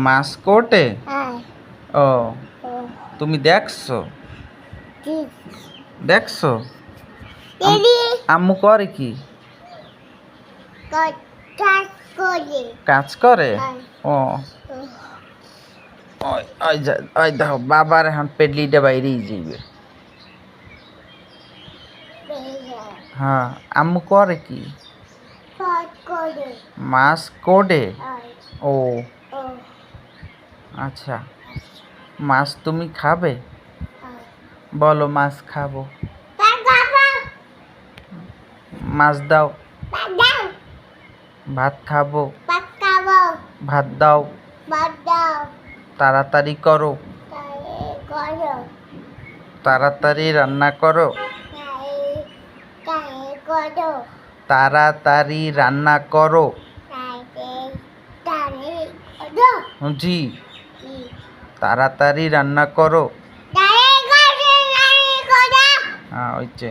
মাস্কটে? হ্যাঁ। ও তুমি দেখছো? দেখছো? আম্মু করে কি? কাজ করে? ও ওই দেখো বাবার এখন পেডলিটা বাইরেই যাইবে। হ্যাঁ আম্মু করে কি? মাছ কোডে? ও আচ্ছা, মাছ তুমি খাবে? বলো মাছ খাবো। মাছ দাও। ভাত খাবো। ভাত দাও। তাড়াতাড়ি করো। তাড়াতাড়ি রান্না করো। তাড়াতাড়ি রান্না করো। জি, তাড়াতাড়ি রান্না করো। হ্যাঁ ওই যে